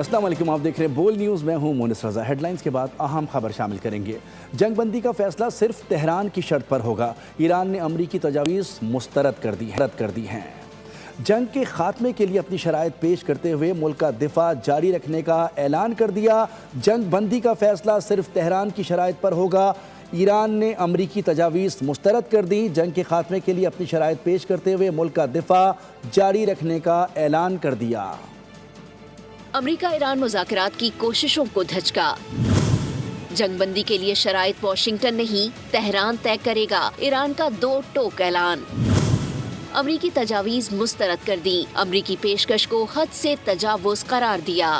السلام علیکم، آپ دیکھ رہے ہیں بول نیوز، میں ہوں مونس رضا۔ ہیڈ لائنز کے بعد اہم خبر شامل کریں گے۔ جنگ بندی کا فیصلہ صرف تہران کی شرط پر ہوگا، ایران نے امریکی تجاویز مسترد کر دی ہیں۔ جنگ کے خاتمے کے لیے اپنی شرائط پیش کرتے ہوئے ملک کا دفاع جاری رکھنے کا اعلان کر دیا۔ جنگ بندی کا فیصلہ صرف تہران کی شرائط پر ہوگا، ایران نے امریکی تجاویز مسترد کر دی۔ جنگ کے خاتمے کے لیے اپنی شرائط پیش کرتے ہوئے ملک کا دفاع جاری رکھنے کا اعلان کر دیا۔ امریکہ ایران مذاکرات کی کوششوں کو دھچکا۔ جنگ بندی کے لیے شرائط واشنگٹن نہیں تہران طے کرے گا، ایران کا دو ٹوک اعلان۔ امریکی تجاویز مسترد کر دی، امریکی پیشکش کو حد سے تجاوز قرار دیا۔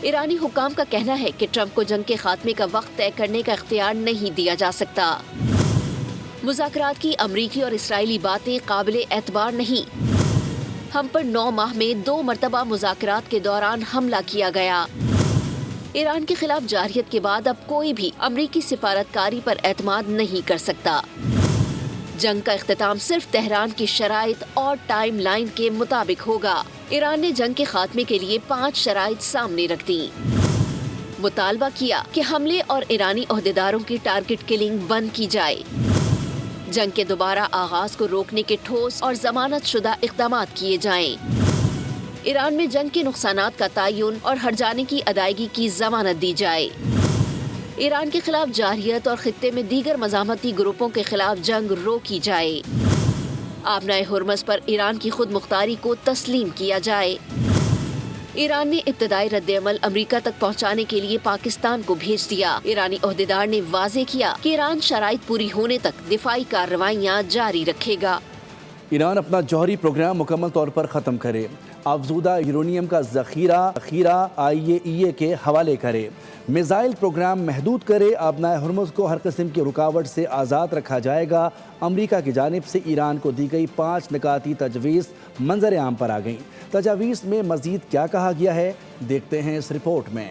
ایرانی حکام کا کہنا ہے کہ ٹرمپ کو جنگ کے خاتمے کا وقت طے کرنے کا اختیار نہیں دیا جا سکتا۔ مذاکرات کی امریکی اور اسرائیلی باتیں قابل اعتبار نہیں۔ ہم پر 9 ماہ میں 2 مرتبہ مذاکرات کے دوران حملہ کیا گیا۔ ایران کے خلاف جارحیت کے بعد اب کوئی بھی امریکی سفارتکاری پر اعتماد نہیں کر سکتا۔ جنگ کا اختتام صرف تہران کی شرائط اور ٹائم لائن کے مطابق ہوگا۔ ایران نے جنگ کے خاتمے کے لیے 5 شرائط سامنے رکھ دی۔ مطالبہ کیا کہ حملے اور ایرانی عہدیداروں کی ٹارگٹ کلنگ بند کی جائے۔ جنگ کے دوبارہ آغاز کو روکنے کے ٹھوس اور ضمانت شدہ اقدامات کیے جائیں۔ ایران میں جنگ کے نقصانات کا تعین اور ہٹ جانے کی ادائیگی کی ضمانت دی جائے۔ ایران کے خلاف جارحیت اور خطے میں دیگر مزاحمتی گروپوں کے خلاف جنگ روکی جائے۔ آبنائے ہرمز پر ایران کی خود مختاری کو تسلیم کیا جائے۔ ایران نے ابتدائی رد عمل امریکہ تک پہنچانے کے لیے پاکستان کو بھیج دیا۔ ایرانی عہدیدار نے واضح کیا کہ ایران شرائط پوری ہونے تک دفاعی کارروائیاں جاری رکھے گا۔ ایران اپنا جوہری پروگرام مکمل طور پر ختم کرے، افزودہ یورینیم کا ذخیرہ IAEA کے حوالے کرے، میزائل پروگرام محدود کرے، آبنائے ہرمز کو ہر قسم کی رکاوٹ سے آزاد رکھا جائے گا۔ امریکہ کی جانب سے ایران کو دی گئی 5 نکاتی تجویز منظر عام پر آ گئیں۔ تجاویز میں مزید کیا کہا گیا ہے، دیکھتے ہیں اس رپورٹ میں۔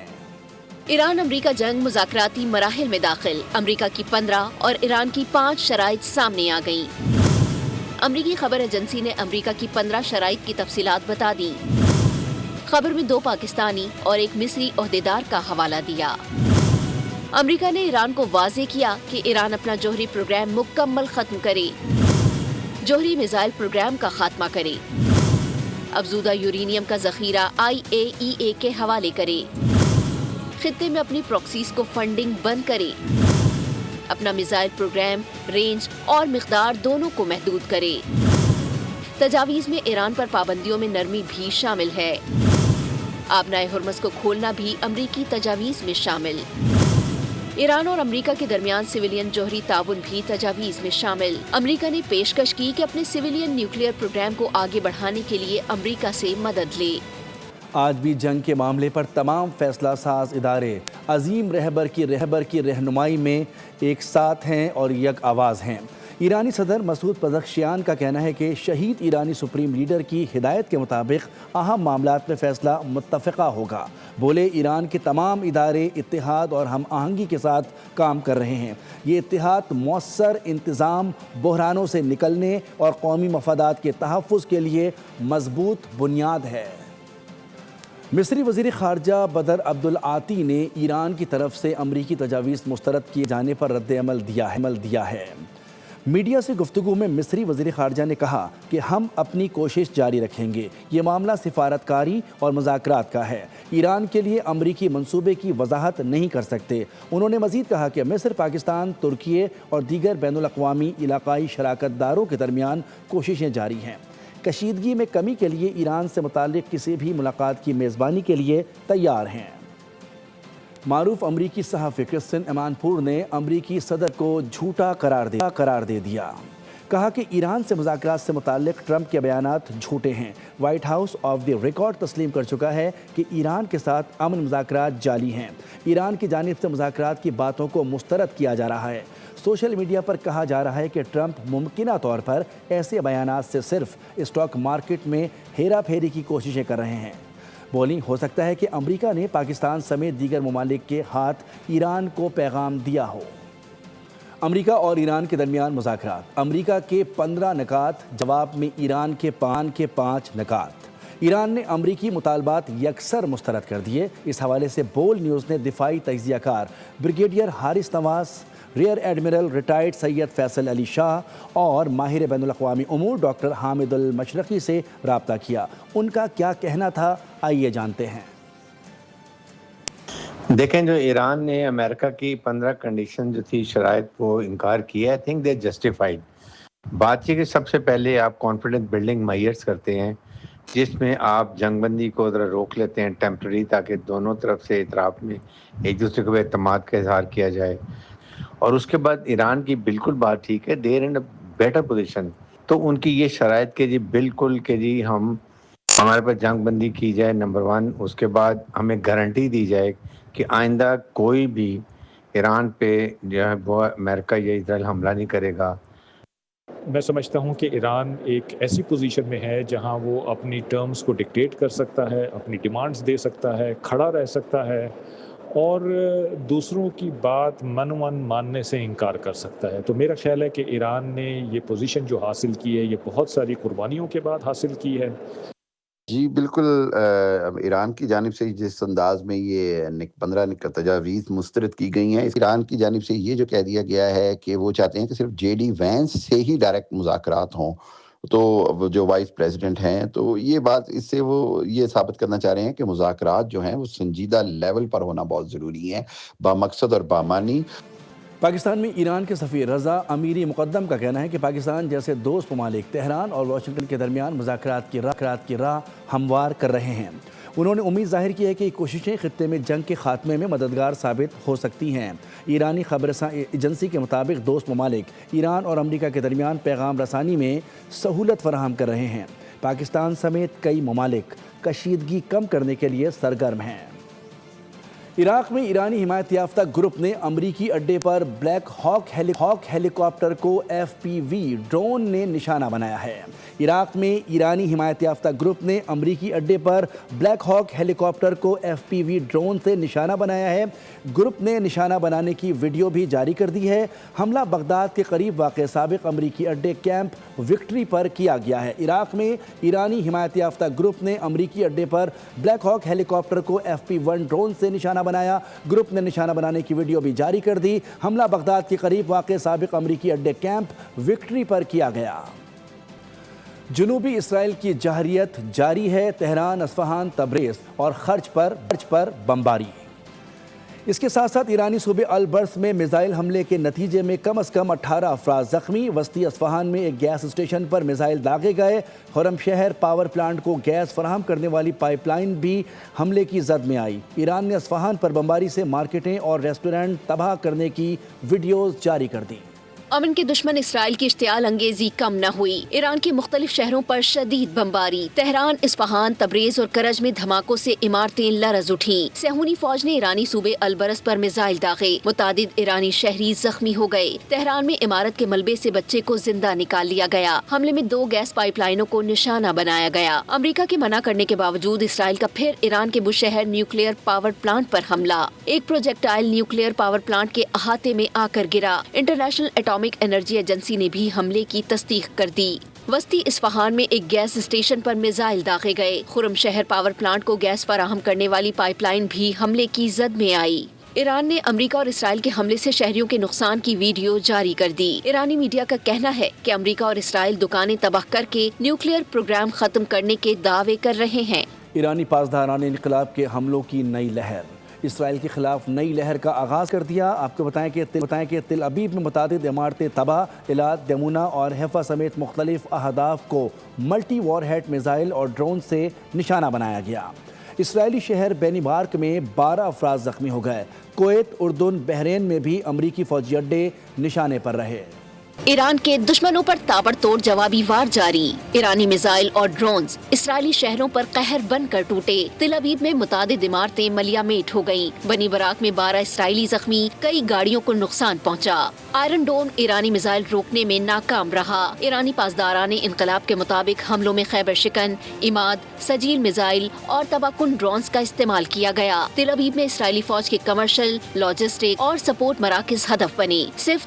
ایران امریکہ جنگ مذاکراتی مراحل میں داخل، امریکہ کی 15 اور ایران کی 5 شرائط سامنے آ گئیں۔ امریکی خبر ایجنسی نے امریکہ کی 15 شرائط کی تفصیلات بتا دی۔ خبر میں 2 پاکستانی اور 1 مصری عہدیدار کا حوالہ دیا۔ امریکہ نے ایران کو واضح کیا کہ ایران اپنا جوہری پروگرام مکمل ختم کرے، جوہری میزائل پروگرام کا خاتمہ کرے، افزودہ یورینیم کا ذخیرہ IAEA کے حوالے کرے، خطے میں اپنی پراکسیز کو فنڈنگ بند کرے، اپنا میزائل پروگرام رینج اور مقدار دونوں کو محدود کرے۔ تجاویز میں ایران پر پابندیوں میں نرمی بھی شامل ہے۔ آبنائے ہرمز کو کھولنا بھی امریکی تجاویز میں شامل۔ ایران اور امریکہ کے درمیان سویلین جوہری تعاون بھی تجاویز میں شامل۔ امریکہ نے پیشکش کی کہ اپنے سویلین نیوکلیئر پروگرام کو آگے بڑھانے کے لیے امریکہ سے مدد لے۔ آج بھی جنگ کے معاملے پر تمام فیصلہ ساز ادارے عظیم رہبر کی رہنمائی میں ایک ساتھ ہیں اور یک آواز ہیں۔ ایرانی صدر مسعود پزشکیان کا کہنا ہے کہ شہید ایرانی سپریم لیڈر کی ہدایت کے مطابق اہم معاملات میں فیصلہ متفقہ ہوگا۔ بولے ایران کے تمام ادارے اتحاد اور ہم آہنگی کے ساتھ کام کر رہے ہیں۔ یہ اتحاد مؤثر انتظام، بحرانوں سے نکلنے اور قومی مفادات کے تحفظ کے لیے مضبوط بنیاد ہے۔ مصری وزیر خارجہ بدر عبدالعاطی نے ایران کی طرف سے امریکی تجاویز مسترد کیے جانے پر رد عمل دیا ہے۔ میڈیا سے گفتگو میں مصری وزیر خارجہ نے کہا کہ ہم اپنی کوشش جاری رکھیں گے، یہ معاملہ سفارتکاری اور مذاکرات کا ہے، ایران کے لیے امریکی منصوبے کی وضاحت نہیں کر سکتے۔ انہوں نے مزید کہا کہ مصر، پاکستان، ترکیے اور دیگر بین الاقوامی علاقائی شراکت داروں کے درمیان کوششیں جاری ہیں، کشیدگی میں کمی کے لیے ایران سے متعلق کسی بھی ملاقات کی میزبانی کے لیے تیار ہیں۔ معروف امریکی صحافی کرسٹن ایمانپور نے امریکی صدر کو جھوٹا قرار دے دیا۔ کہا کہ ایران سے مذاکرات سے متعلق ٹرمپ کے بیانات جھوٹے ہیں۔ White house of the record تسلیم کر چکا ہے کہ ایران کے ساتھ امن مذاکرات جاری ہیں۔ ایران کی جانب سے مذاکرات کی باتوں کو مسترد کیا جا رہا ہے۔ سوشل میڈیا پر کہا جا رہا ہے کہ ٹرمپ ممکنہ طور پر ایسے بیانات سے صرف اسٹاک مارکیٹ میں ہیرا پھیری کی کوششیں کر رہے ہیں۔ بولی ہو سکتا ہے کہ امریکہ نے پاکستان سمیت دیگر ممالک کے ہاتھ ایران کو پیغام دیا ہو۔ امریکہ اور ایران کے درمیان مذاکرات، امریکہ کے 15 نکات جواب میں ایران کے 5 نکات۔ ایران نے امریکی مطالبات یکسر مسترد کر دیے۔ اس حوالے سے بول نیوز نے دفاعی تجزیہ کار بریگیڈیئر حارث نواز، ریئر ایڈمرل ریٹائرڈ سید فیصل علی شاہ اور ماہر بین الاقوامی امور ڈاکٹر حامد المشرقی سے رابطہ کیا۔ ان کا کیا کہنا تھا، آئیے جانتے ہیں۔ دیکھیں، جو ایران نے امریکہ کی 15 کنڈیشن جو تھی، شرائط، وہ انکار کیا ہے، I think they justified۔ بات یہ کہ سب سے پہلے آپ کانفیڈنس بلڈنگ میئرز کرتے ہیں، جس میں آپ جنگ بندی کو ذرا روک لیتے ہیں ٹیمپرری، تاکہ دونوں طرف سے اطراف میں ایک دوسرے کو اعتماد کا اظہار کیا جائے۔ اور اس کے بعد ایران کی بالکل بات ٹھیک ہے، دیر ان بیٹر پوزیشن۔ تو ان کی یہ شرائط کہ جی بالکل کہ جی ہمارے پاس جنگ بندی کی جائے، نمبر 1، اس کے بعد ہمیں گارنٹی دی جائے کہ آئندہ کوئی بھی ایران پہ جو ہے وہ امریکہ یا اسرائیل حملہ نہیں کرے گا۔ میں سمجھتا ہوں کہ ایران ایک ایسی پوزیشن میں ہے جہاں وہ اپنی ٹرمز کو ڈکٹیٹ کر سکتا ہے، اپنی ڈیمانڈز دے سکتا ہے، کھڑا رہ سکتا ہے اور دوسروں کی بات من ماننے سے انکار کر سکتا ہے۔ تو میرا خیال ہے کہ ایران نے یہ پوزیشن جو حاصل کی ہے، یہ بہت ساری قربانیوں کے بعد حاصل کی ہے۔ جی بالکل، ایران کی جانب سے جس انداز میں یہ 15 تجاویز مسترد کی گئی ہیں، ایران کی جانب سے یہ جو کہہ دیا گیا ہے کہ وہ چاہتے ہیں کہ صرف جے ڈی وینس سے ہی ڈائریکٹ مذاکرات ہوں، تو جو وائس پریزیڈنٹ ہیں، تو یہ بات اس سے وہ یہ ثابت کرنا چاہ رہے ہیں کہ مذاکرات جو ہیں وہ سنجیدہ لیول پر ہونا بہت ضروری ہے، بامقصد اور بامانی۔ پاکستان میں ایران کے سفیر رضا امیری مقدم کا کہنا ہے کہ پاکستان جیسے دوست ممالک تہران اور واشنگٹن کے درمیان مذاکرات کی راہ ہموار کر رہے ہیں۔ انہوں نے امید ظاہر کی ہے کہ یہ کوششیں خطے میں جنگ کے خاتمے میں مددگار ثابت ہو سکتی ہیں۔ ایرانی خبررساں ایجنسی کے مطابق دوست ممالک ایران اور امریکہ کے درمیان پیغام رسانی میں سہولت فراہم کر رہے ہیں۔ پاکستان سمیت کئی ممالک کشیدگی کم کرنے کے لیے سرگرم ہیں۔ عراق میں ایرانی حمایت یافتہ گروپ نے امریکی اڈے پر بلیک ہاک ہیلی کاپٹر کو FPV ڈرون نے نشانہ بنایا ہے۔ عراق میں ایرانی حمایت یافتہ گروپ نے امریکی اڈے پر بلیک ہاک ہیلی کاپٹر کو FPV ڈرون سے نشانہ بنایا ہے۔ گروپ نے نشانہ بنانے کی ویڈیو بھی جاری کر دی ہے۔ حملہ بغداد کے قریب واقع سابق امریکی اڈے کیمپ وکٹری پر کیا گیا ہے۔ عراق میں ایرانی حمایت یافتہ گروپ نے امریکی اڈے پر بلیک ہاک ہیلی کاپٹر کو FP1 ڈرون سے نشانہ بنایا۔ گروپ نے نشانہ بنانے کی ویڈیو بھی جاری کر دی۔ حملہ بغداد کے قریب واقع سابق امریکی اڈے کیمپ وکٹری پر کیا گیا۔ جنوبی اسرائیل کی جارحیت جاری ہے، تہران، اصفہان، تبریز اور خرچ پر بمباری۔ اس کے ساتھ ساتھ ایرانی صوبے البرز میں میزائل حملے کے نتیجے میں کم از کم 18 افراد زخمی۔ وسطی اصفہان میں ایک گیس اسٹیشن پر میزائل داغے گئے۔ خرم شہر پاور پلانٹ کو گیس فراہم کرنے والی پائپ لائن بھی حملے کی زد میں آئی۔ ایران نے اصفہان پر بمباری سے مارکیٹیں اور ریسٹورنٹ تباہ کرنے کی ویڈیوز جاری کر دی۔ امن کے دشمن اسرائیل کی اشتعال انگیزی کم نہ ہوئی۔ ایران کے مختلف شہروں پر شدید بمباری۔ تہران، اصفہان، تبریز اور کرج میں دھماکوں سے عمارتیں لرز اٹھیں۔ صہیونی فوج نے ایرانی صوبے البرز پر میزائل داغے۔ متعدد ایرانی شہری زخمی ہو گئے۔ تہران میں عمارت کے ملبے سے بچے کو زندہ نکال لیا گیا۔ حملے میں 2 گیس پائپ لائنوں کو نشانہ بنایا گیا۔ امریکہ کے منع کرنے کے باوجود اسرائیل کا پھر ایران کے بشہر نیوکلیئر پاور پلانٹ پر حملہ۔ ایک پروجیکٹائل نیوکلیئر پاور پلانٹ کے احاطے میں آ کر گرا۔ انٹرنیشنل ایٹامک انرجی ایجنسی نے بھی حملے کی تصدیق کر دی۔ وسطی اصفہان میں ایک گیس اسٹیشن پر میزائل داغے گئے۔ خرم شہر پاور پلانٹ کو گیس فراہم کرنے والی پائپ لائن بھی حملے کی زد میں آئی۔ ایران نے امریکہ اور اسرائیل کے حملے سے شہریوں کے نقصان کی ویڈیو جاری کر دی۔ ایرانی میڈیا کا کہنا ہے کہ امریکہ اور اسرائیل دکانیں تباہ کر کے نیوکلیئر پروگرام ختم کرنے کے دعوے کر رہے ہیں۔ ایرانی پاسداران انقلاب کے حملوں کی نئی لہر۔ اسرائیل کے خلاف نئی لہر کا آغاز کر دیا۔ آپ کو بتائیں کہ تل ابیب میں متعدد عمارتیں تباہ، ایلات، دیمونا اور حیفا سمیت مختلف اہداف کو ملٹی وار ہیڈ میزائل اور ڈرون سے نشانہ بنایا گیا۔ اسرائیلی شہر بینی بارک میں 12 افراد زخمی ہو گئے۔ کویت، اردن، بحرین میں بھی امریکی فوجی اڈے نشانے پر رہے۔ ایران کے دشمنوں پر تابڑ توڑ جوابی وار جاری۔ ایرانی میزائل اور ڈرونز اسرائیلی شہروں پر قہر بن کر ٹوٹے۔ تل ابیب میں متعدد عمارتیں ملیا میٹ ہو گئیں۔ بنی براک میں 12 اسرائیلی زخمی، کئی گاڑیوں کو نقصان پہنچا۔ آئرن ڈوم ایرانی میزائل روکنے میں ناکام رہا۔ ایرانی پاسداران انقلاب کے مطابق حملوں میں خیبر شکن، عماد، سجیل میزائل اور تباکن ڈرونز کا استعمال کیا گیا۔ تل ابیب میں اسرائیلی فوج کے کمرشل، لاجسٹک اور سپورٹ مراکز ہدف بنے۔ صرف